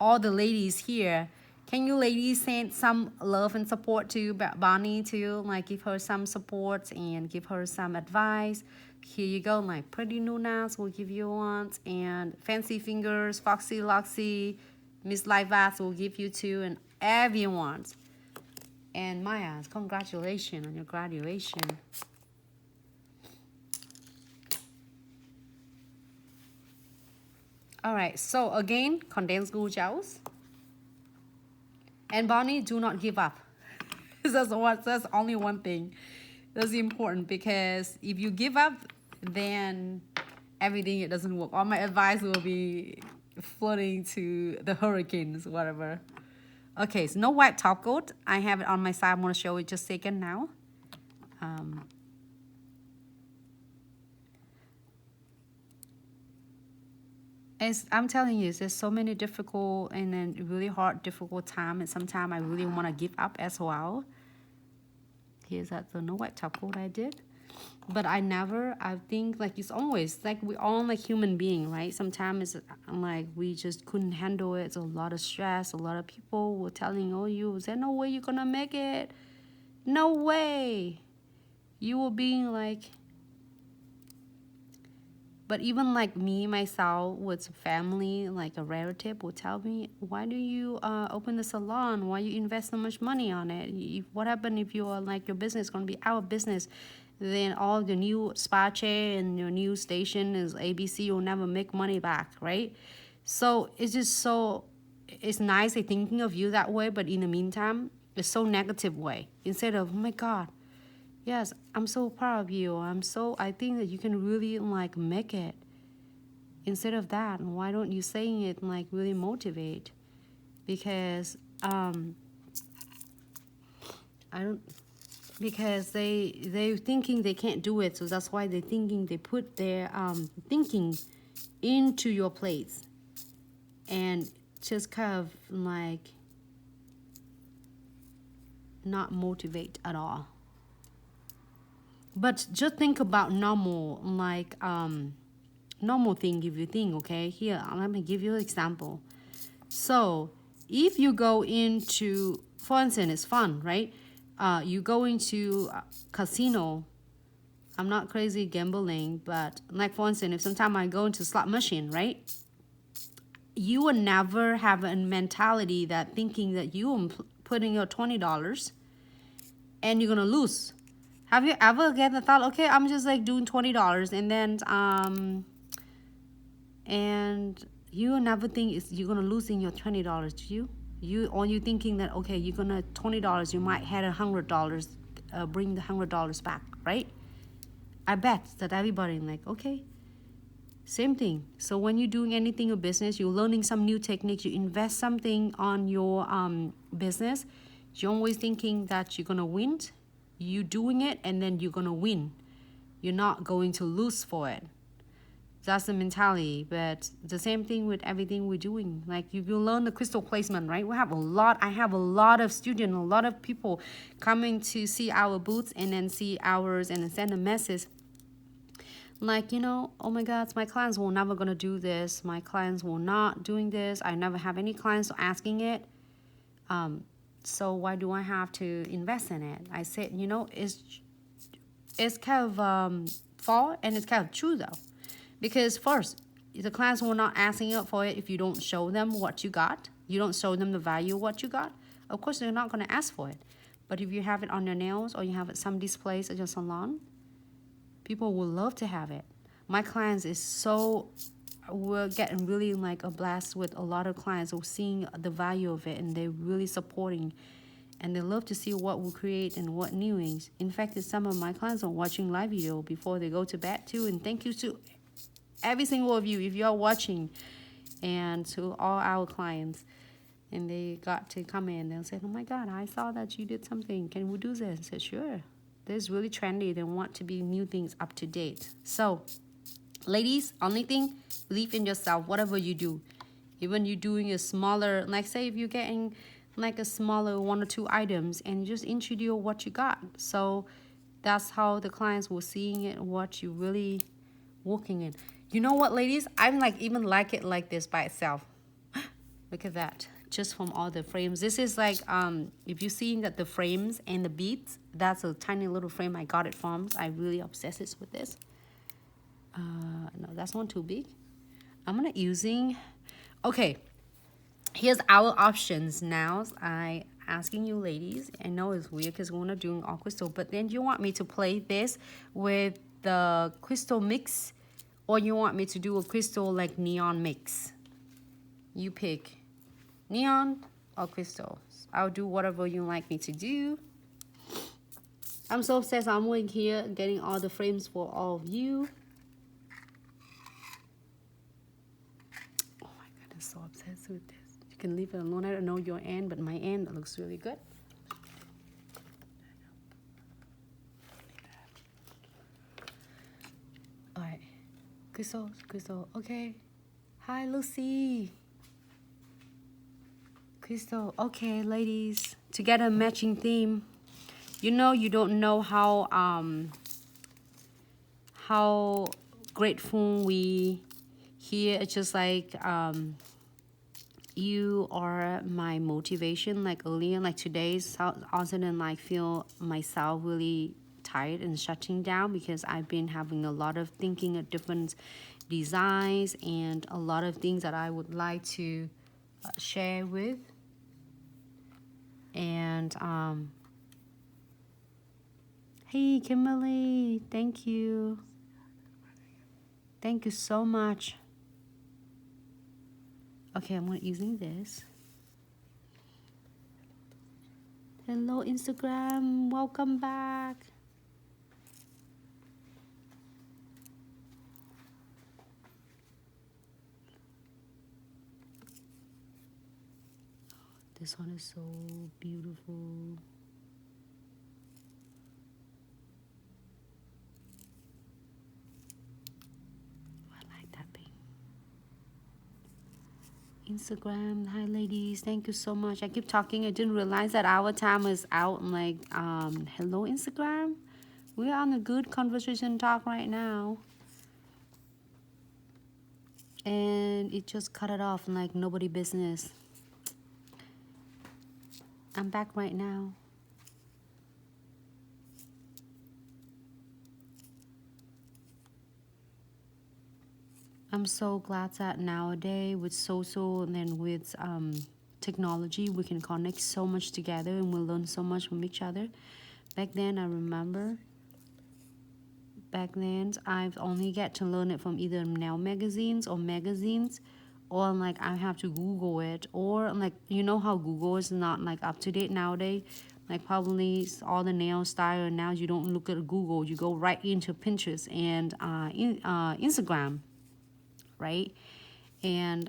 all the ladies here, can you ladies send some love and support to Bonnie too? Like give her some support and give her some advice. Here you go, like Pretty Nunas will give you one, and Fancy Fingers, Foxy Loxy, Miss Livas will give you two, and everyone. And Maya, congratulations on your graduation. All right, so again, condensed glue gels. And Bonnie, do not give up. That's only one thing. That's important, because if you give up, then everything it doesn't work. All my advice will be floating to the hurricanes, whatever. Okay, so no white top coat. I have it on my side. I'm gonna show it just a second now. I'm telling you, there's so many difficult and then really hard, difficult time, and sometimes I really want to give up as well. Here's that the no white top coat I did, but I think like it's always like we all like human being, right? Sometimes it's like we just couldn't handle it. It's a lot of stress. A lot of people were telling, oh, is there no way you're gonna make it? No way. You were being like. But even like me, myself, with family, like a relative will tell me, why do you open the salon? Why you invest so much money on it? What happened if you are like your business going to be out of business? Then all the new spa chair and your new station is ABC will never make money back, right? So it's just it's nice they thinking of you that way, but in the meantime, it's so negative way. Instead of, oh my God, yes, I'm so proud of you. I think that you can really like make it. Instead of that, why don't you saying it like really motivate? Because they thinking they can't do it, so that's why they thinking they put their thinking into your place, and just kind of like not motivate at all. But just think about normal, like normal thing if you think, okay? Here, let me give you an example. So if you go into, for instance, it's fun, right? You go into a casino. I'm not crazy gambling, but like for instance, if sometime I go into slot machine, right? You will never have a mentality that thinking that you are putting your $20 and you're gonna lose. Have you ever get the thought, okay, I'm just like doing $20 and then and you never think you're gonna losing your $20, do you? Or you thinking that okay, you're gonna $20, you might had $100, bring the $100 back, right? I bet that everybody like, okay, same thing. So when you're doing anything in business, you're learning some new techniques, you invest something on your business, you're always thinking that you're gonna win. You doing it and then you're gonna win. You're not going to lose for it. That's the mentality. But the same thing with everything we're doing. Like you learn the crystal placement, right? I have a lot of students, a lot of people coming to see our booths and then see ours and then send a message. Like, oh my God, my clients will never gonna do this. My clients will not doing this. I never have any clients asking it. So why do I have to invest in it? I said, it's kind of false and it's kind of true though. Because first, the clients will not asking up for it if you don't show them what you got. You don't show them the value of what you got. Of course, they're not going to ask for it. But if you have it on your nails or you have it some displays at your salon, people will love to have it. My clients we're getting really like a blast with a lot of clients who are seeing the value of it and they're really supporting and they love to see what we create and what new is. In fact, some of my clients are watching live video before they go to bed too, and thank you to every single of you if you are watching, and to all our clients. And they got to come in and say, oh my God, I saw that you did something, can we do this? I said, sure. This is really trendy. They want to be new things up to date. So ladies, only thing, believe in yourself, whatever you do. Even you doing a smaller, like say if you're getting like a smaller 1 or 2 items and just introduce what you got. So that's how the clients will seeing it, what you really working in. You know what, ladies? I'm like even like it like this by itself. Look at that, just from all the frames. This is like, if you've seen that the frames and the beads, that's a tiny little frame I got it from. I really obsessed with this. No, that's one too big. I'm gonna using, okay, here's our options now. I asking you ladies, I know it's weird because we're not doing all crystal, but then you want me to play this with the crystal mix, or you want me to do a crystal like neon mix? You pick. Neon or crystals. I'll do whatever you like me to do. I'm so obsessed. I'm in here getting all the frames for all of you. Oh my god, I'm so obsessed with this. You can leave it alone. I don't know your end, but my end looks really good. Alright. Crystal, crystal. Okay. Hi, Lucy. Crystal. Okay, ladies. To get a matching theme. You know, you don't know how grateful we here. It's just like you are my motivation. Like earlier, like today, also then like feel myself really tired and shutting down because I've been having a lot of thinking of different designs and a lot of things that I would like to share with. And hey Kimberly, thank you so much. Okay, I'm using this. Hello Instagram, welcome back. This one is so beautiful. I like that thing. Instagram, hi ladies, thank you so much. I keep talking, I didn't realize that our time is out. I'm like, hello Instagram. We're on a good conversation talk right now. And it just cut it off like nobody business. I'm back right now. I'm so glad that nowadays with social and then with technology, we can connect so much together and we learn so much from each other. Back then, I remember, I've only get to learn it from either nail magazines, or like I have to Google it, or like, you know how Google is not like up to date nowadays. Like probably all the nail style now you don't look at Google, you go right into Pinterest and Instagram. Right? And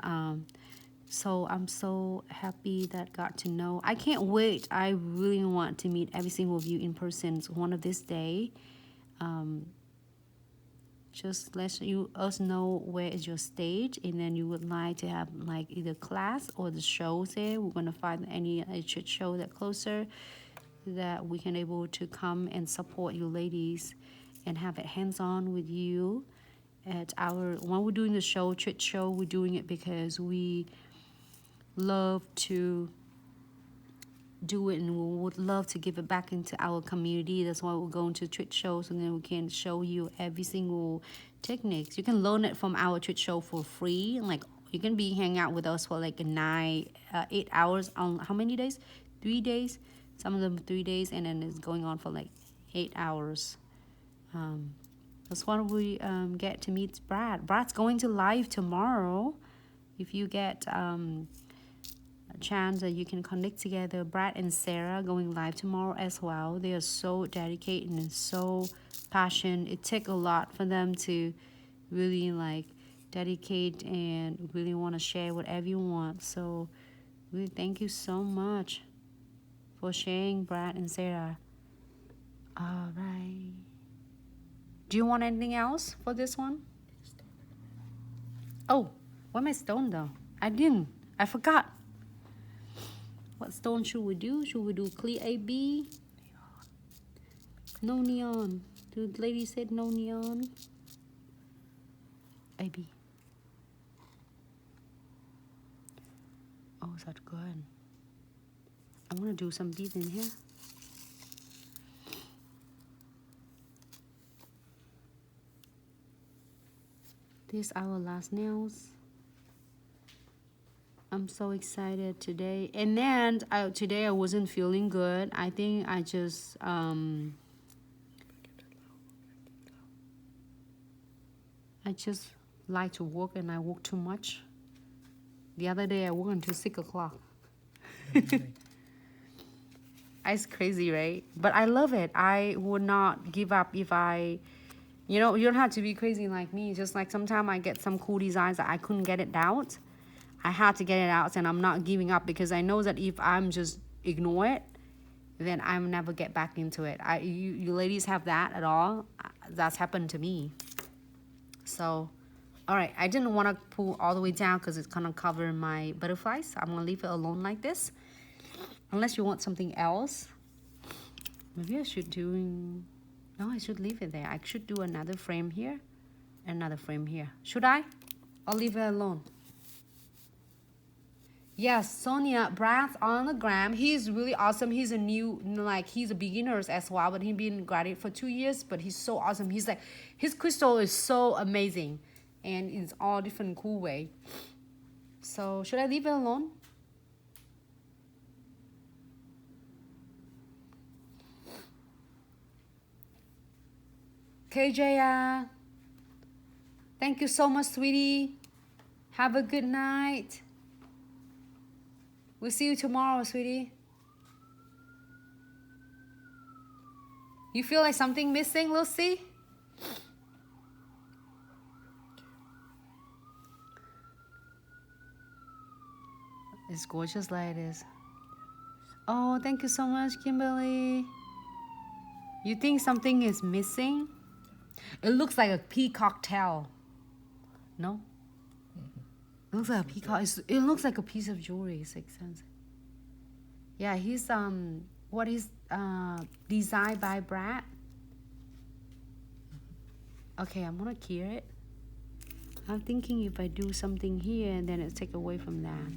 so I'm so happy that got to know. I can't wait. I really want to meet every single of you in person one of this day. Just let us know where is your stage, and then you would like to have like either class or the shows there. We're gonna find any show that closer that we can able to come and support you ladies and have it hands-on with you. At our when we're doing the show, church show, we're doing it because we love to do it and we would love to give it back into our community. That's why we're going to church shows, and then we can show you every single techniques. You can learn it from our church show for free. Like you can be hang out with us for like 8 hours on how many days? 3 days. Some of them 3 days, and then it's going on for like 8 hours. That's why we get to meet Brad. Brad's going to live tomorrow. If you get a chance that you can connect together, Brad and Sarah going live tomorrow as well. They are so dedicated and so passionate. It takes a lot for them to really like dedicate and really want to share whatever you want. So really thank you so much for sharing, Brad and Sarah. All right. Do you want anything else for this one? Oh, where my stone though? I didn't. I forgot. What stone should we do? Should we do clear AB? No neon. The lady said no neon. AB. Oh, is that good? I want to do some beads in here. These are our last nails. I'm so excited today. And then today I wasn't feeling good. I think I just like to work, and I work too much. The other day I worked until 6 o'clock. It's crazy, right? But I love it. I would not give up if I, you know, you don't have to be crazy like me. Just like sometimes I get some cool designs that I couldn't get it out. I had to get it out, and I'm not giving up because I know that if I'm just ignore it, then I'll never get back into it. You ladies have that at all? That's happened to me. So, all right, I didn't want to pull all the way down because it's gonna cover my butterflies. So I'm gonna leave it alone like this. Unless you want something else. Maybe I should do, no, I should leave it there. I should do another frame here, another frame here. Should I? I'll leave it alone. Yes, Sonia Brad's on the gram. He's really awesome. He's a new, like, he's a beginner as well, but he's been graduate for 2 years, but he's so awesome. He's like, his crystal is so amazing, and it's all different cool way. So should I leave it alone? KJ, thank you so much, sweetie. Have a good night. We'll see you tomorrow, sweetie. You feel like something missing, Lucy? It's gorgeous like this. Oh, thank you so much, Kimberly. You think something is missing? It looks like a peacock tail. No? It looks like a peacock. It looks like a piece of jewelry. It's expensive. Yeah, he's what is designed by Brad. Okay, I'm gonna key it. I'm thinking if I do something here and then it take away from that.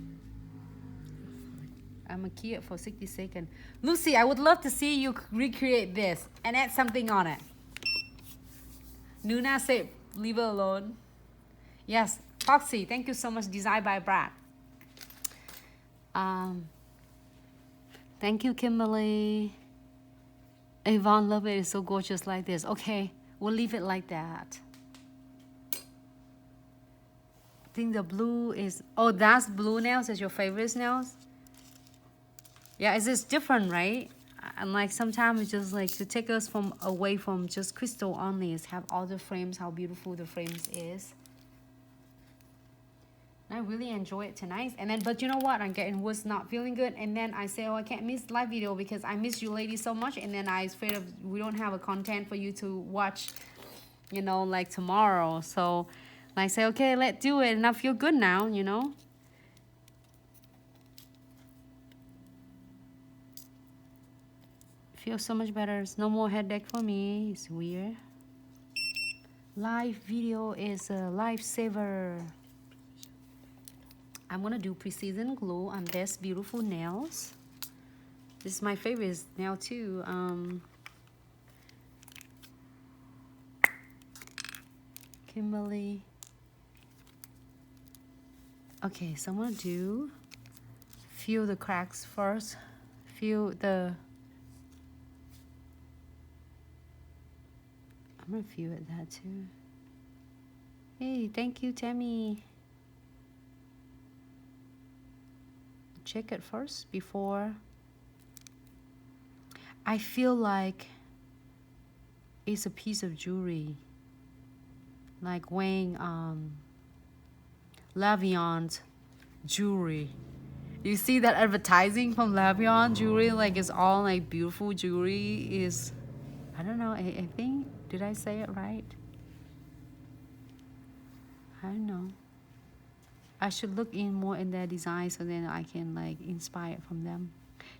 I'm gonna key it for 60 seconds. Lucy, I would love to see you recreate this and add something on it. Nuna said, leave it alone. Yes, Foxy, thank you so much. Designed by Brad. Thank you, Kimberly. Yvonne, love it. It's so gorgeous like this. Okay, we'll leave it like that. I think the blue is, oh, that's blue nails. Is your favorite nails? Yeah, it's just different, right? And like sometimes it's just like to take us from away from just crystal only is have all the frames, how beautiful the frames is. I really enjoy it tonight. And then, but you know what? Was not feeling good. And then I say, oh, I can't miss live video because I miss you ladies so much. And then I was afraid of we don't have a content for you to watch, you know, like tomorrow. So I say, okay, let's do it. And I feel good now, you know. Feel so much better. It's no more headache for me. It's weird. Live video is a lifesaver. I'm gonna do precision glue on this beautiful nails. This is my favorite nail too. Kimberly. Okay, so I'm gonna feel the cracks first. Feel the. I'm gonna feel it that too. Hey, thank you, Tammy. Check it first before. I feel like it's a piece of jewelry, like weighing Lavion's jewelry. You see that advertising from Lavion jewelry, like it's all like beautiful jewelry. Is I don't know. I think, did I say it right? I don't know. I should look in more in their design so then I can like inspire from them.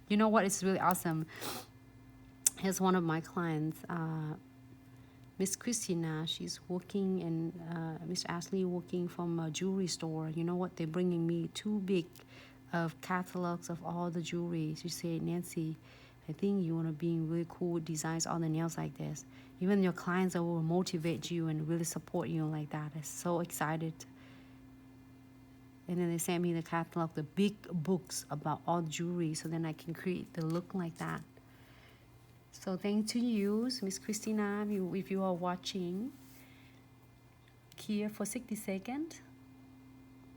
You know what is really awesome? Here's one of my clients, Miss Christina. She's working and Miss Ashley working from a jewelry store. You know what? They're bringing me two big of catalogs of all the jewelry. She said, Nancy, I think you want to be really cool designs on the nails like this. Even your clients will motivate you and really support you like that. I'm so excited. And then they sent me the catalog, the big books about all jewelry, so then I can create the look like that. So thanks to you, Miss Christina, if you are watching. Here for 60 seconds.